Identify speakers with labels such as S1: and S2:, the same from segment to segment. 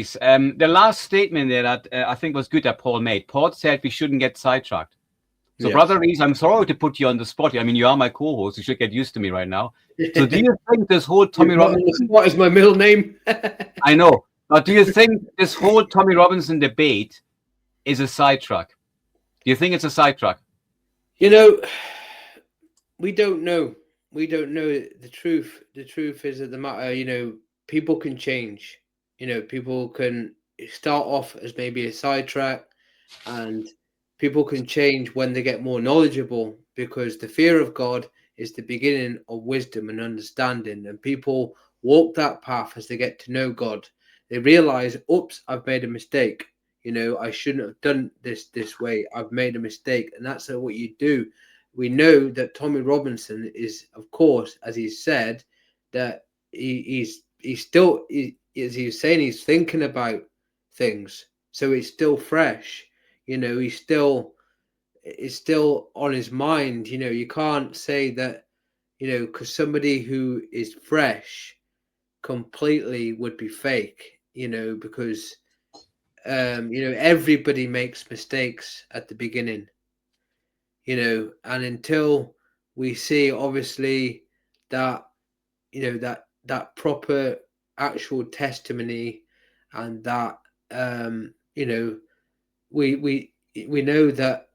S1: The last statement there that I think was good that Paul made. Paul said we shouldn't get sidetracked. So, yes. Brother Reese, I'm sorry to put you on the spot. I mean, you are my co-host. You should get used to me right now. So do you think this whole Tommy Robinson...
S2: What is my middle name?
S1: I know. But do you think this whole Tommy Robinson debate is a sidetrack? Do you think it's a sidetrack?
S2: You know, we don't know. We don't know the truth. The truth is that the matter, you know, people can change. You know, people can start off as maybe a sidetrack, and people can change when they get more knowledgeable, because the fear of God is the beginning of wisdom and understanding. And people walk that path as they get to know God. They realize, oops, I've made a mistake. You know, I shouldn't have done this way. I've made a mistake. And that's what you do. We know that Tommy Robinson is, of course, as he said, that he's still, as he was saying, he's thinking about things. So it's still fresh. You know, it's still on his mind. You know, you can't say that, you know, because somebody who is fresh completely would be fake, you know, because, you know, everybody makes mistakes at the beginning, you know, and until we see, obviously, that, you know, that proper actual testimony, and that, you know, we know that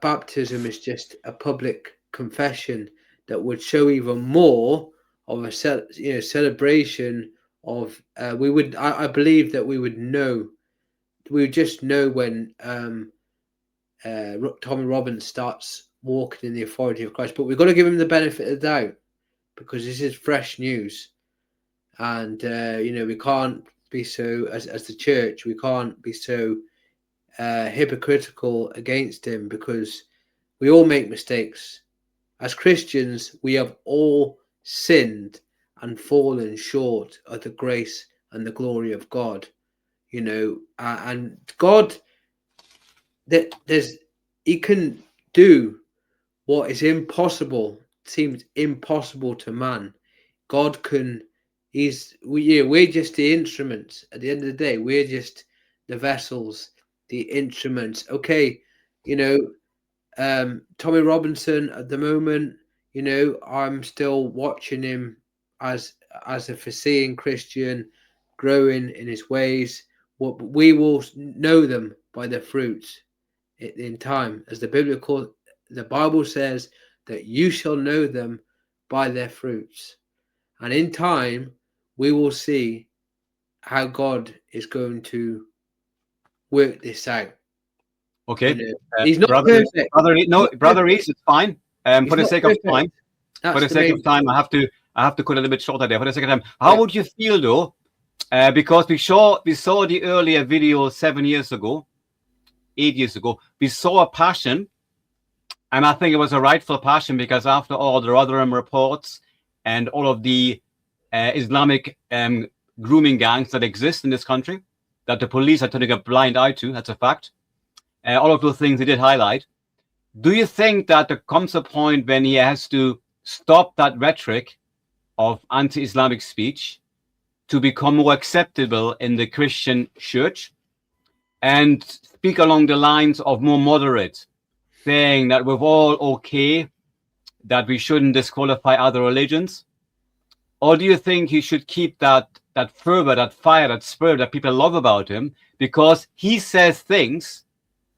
S2: baptism is just a public confession that would show even more of a celebration of I believe that we would just know when Tommy Robbins starts walking in the authority of Christ. But we've got to give him the benefit of the doubt, because this is fresh news, and you know, we can't be so, as the church, we can't be so hypocritical against him, because we all make mistakes. As Christians, we have all sinned and fallen short of the grace and the glory of God, you know, and God, he can do what is impossible, seems impossible to man. God can, we're just the instruments. At the end of the day, we're just the vessels, the instruments. Okay, you know, Tommy Robinson at the moment, you know, I'm still watching him as a foreseeing Christian, growing in his ways. What we will know them by their fruits in time, as the Bible says that you shall know them by their fruits, and in time we will see how God is going to work this out.
S1: Okay,
S2: you know, he's not perfect.
S1: Brother Reese, it's fine. For the sake of time, I have to cut a little bit shorter there. For the sake of time, how would you feel though? Because we saw the earlier video 7 years ago, 8 years ago. We saw a passion, and I think it was a rightful passion, because after all the Rotherham reports and all of the Islamic grooming gangs that exist in this country, that the police are turning a blind eye to, that's a fact. All of those things he did highlight. Do you think that there comes a point when he has to stop that rhetoric of anti-Islamic speech to become more acceptable in the Christian church, and speak along the lines of more moderate, saying that we're all okay, that we shouldn't disqualify other religions? Or do you think he should keep that fervor, that fire, that spirit that people love about him, because he says things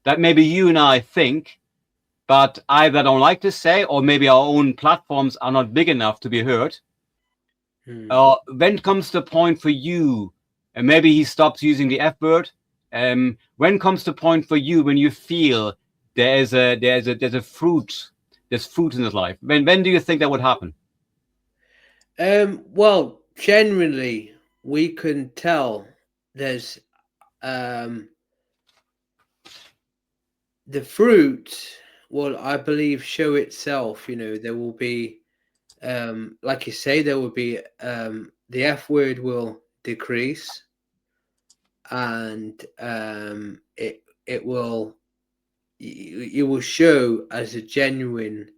S1: that maybe you and I think, but either don't like to say, or maybe our own platforms are not big enough to be heard? When comes the point for you, and maybe he stops using the F word? When comes the point for you when you feel there's fruit in his life? When do you think that would happen?
S2: Well, generally, we can tell there's the fruit will, I believe, show itself. You know, there will be, like you say, there will be, the F word will decrease, and it will, you will show as a genuine.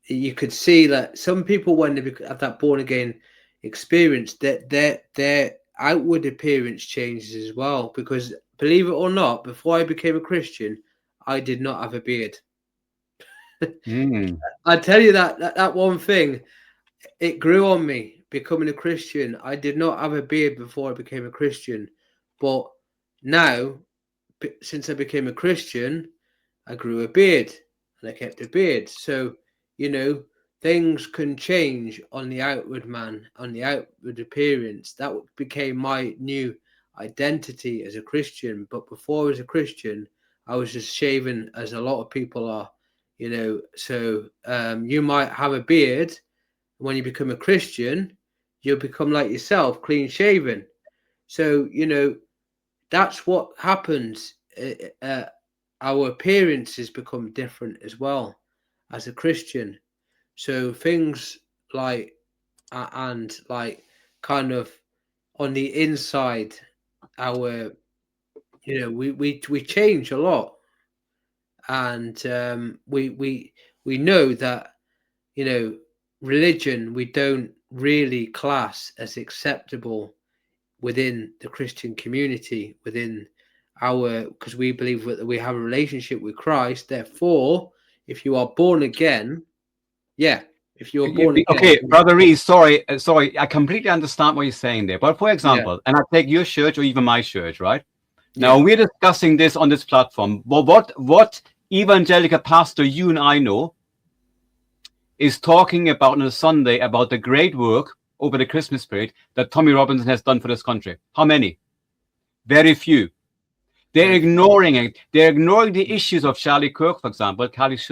S2: You could see that some people, when they have that born again experience, that their outward appearance changes as well. Because believe it or not, before I became a Christian, I did not have a beard. I tell you that one thing, it grew on me becoming a Christian. I did not have a beard before I became a Christian, but now, since I became a Christian, I grew a beard and I kept a beard. So, things can change on the outward man, on the outward appearance. That became my new identity as a Christian. But before I was a Christian, I was just shaven, as a lot of people are, So you might have a beard. When you become a Christian, you'll become like yourself, clean shaven. So, that's what happens. Our appearances become different as well as a Christian. So things like kind of on the inside, our we change a lot, and we know that religion we don't really class as acceptable within the Christian community, because we believe that we have a relationship with Christ. Therefore, if you are born again, if you're born again.
S1: Okay, Brother Reese, sorry, I completely understand what you're saying there. But for example, and I take your church or even my church, right? Now we're discussing this on this platform. Well, what evangelical pastor you and I know is talking about on a Sunday about the great work over the Christmas period that Tommy Robinson has done for this country? How many? Very few. They're ignoring it. They're ignoring the issues of Charlie Kirk, for example, Kirk's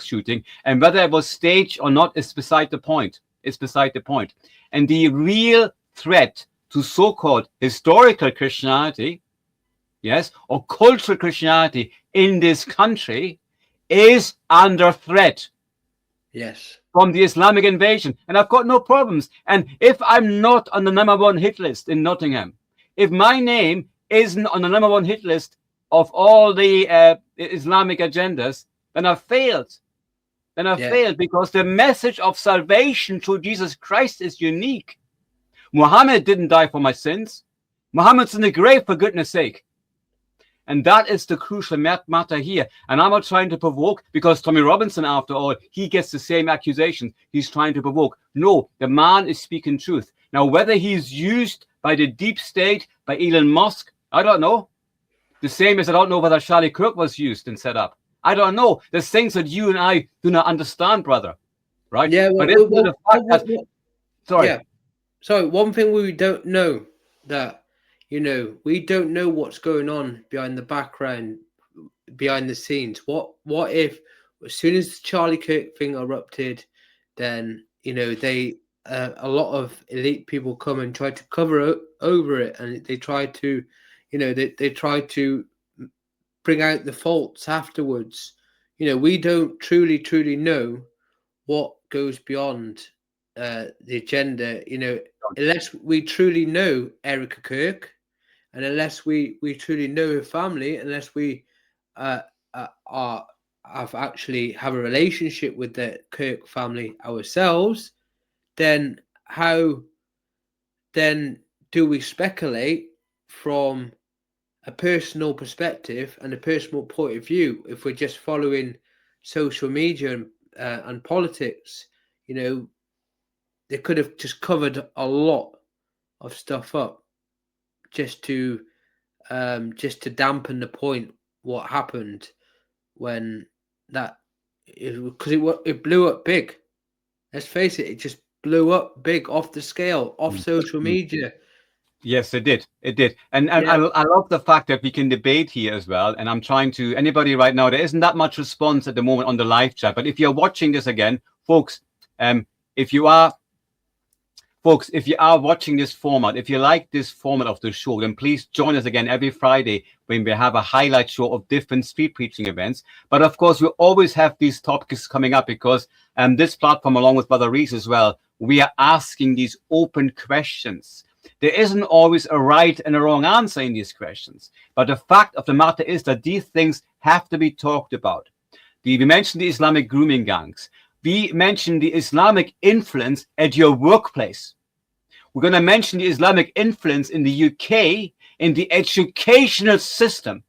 S1: shooting, and whether it was staged or not is beside the point. It's beside the point. And the real threat to so-called historical Christianity, or cultural Christianity in this country is under threat.
S2: Yes.
S1: From the Islamic invasion. And I've got no problems. And if I'm not on the #1 hit list in Nottingham, if my name isn't on the #1 hit list of all the Islamic agendas, then I've failed. Failed, because the message of salvation through Jesus Christ is unique. Muhammad didn't die for my sins. Muhammad's in the grave, for goodness sake. And that is the crucial matter here. And I'm not trying to provoke, because Tommy Robinson, after all, he gets the same accusation. He's trying to provoke. No, the man is speaking truth. Now, whether he's used by the deep state, by Elon Musk, I don't know. The same as I don't know whether Charlie Kirk was used and set up. I don't know. There's things that you and I do not understand, brother. Right?
S2: Yeah.
S1: Sorry.
S2: So one thing we don't know, that we don't know what's going on behind the background, behind the scenes. What if, as soon as the Charlie Kirk thing erupted, then they a lot of elite people come and try to cover over it, and they try to they try to bring out the faults afterwards. We don't truly know what goes beyond the agenda, unless we truly know Erica Kirk, and unless we truly know her family, unless we have a relationship with the Kirk family ourselves, then how then do we speculate from a personal perspective and a personal point of view if we're just following social media and politics? They could have just covered a lot of stuff up just to dampen the point what happened when because it blew up big. Let's face it just blew up big off the scale, off social media.
S1: Yes, it did. And I love the fact that we can debate here as well. And I'm trying to, anybody right now, there isn't that much response at the moment on the live chat. But if you're watching this again, folks, if you are watching this format, if you like this format of the show, then please join us again every Friday when we have a highlight show of different street preaching events. But of course, we always have these topics coming up because this platform, along with Brother Reese as well, we are asking these open questions. There isn't always a right and a wrong answer in these questions. But the fact of the matter is that these things have to be talked about. We mentioned the Islamic grooming gangs. We mentioned the Islamic influence at your workplace. We're going to mention the Islamic influence in the UK in the educational system.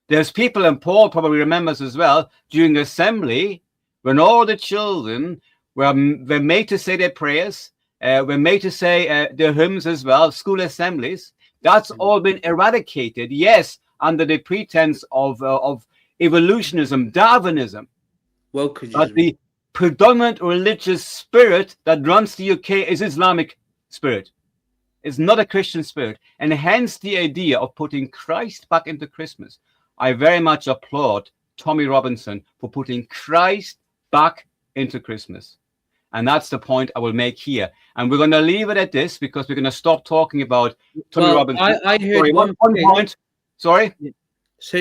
S1: There's people, and Paul probably remembers as well, during assembly, when all the children were made to say their prayers, were made to say their hymns as well, school assemblies. That's all been eradicated, yes, under the pretense of evolutionism, Darwinism. But the predominant religious spirit that runs the UK is Islamic spirit. It's not a Christian spirit. And hence the idea of putting Christ back into Christmas. I very much applaud Tommy Robinson for putting Christ back into Christmas. And that's the point I will make here. And we're going to leave it at this because we're going to stop talking about Tommy Robinson.
S2: I heard one
S1: point. Sorry.
S2: So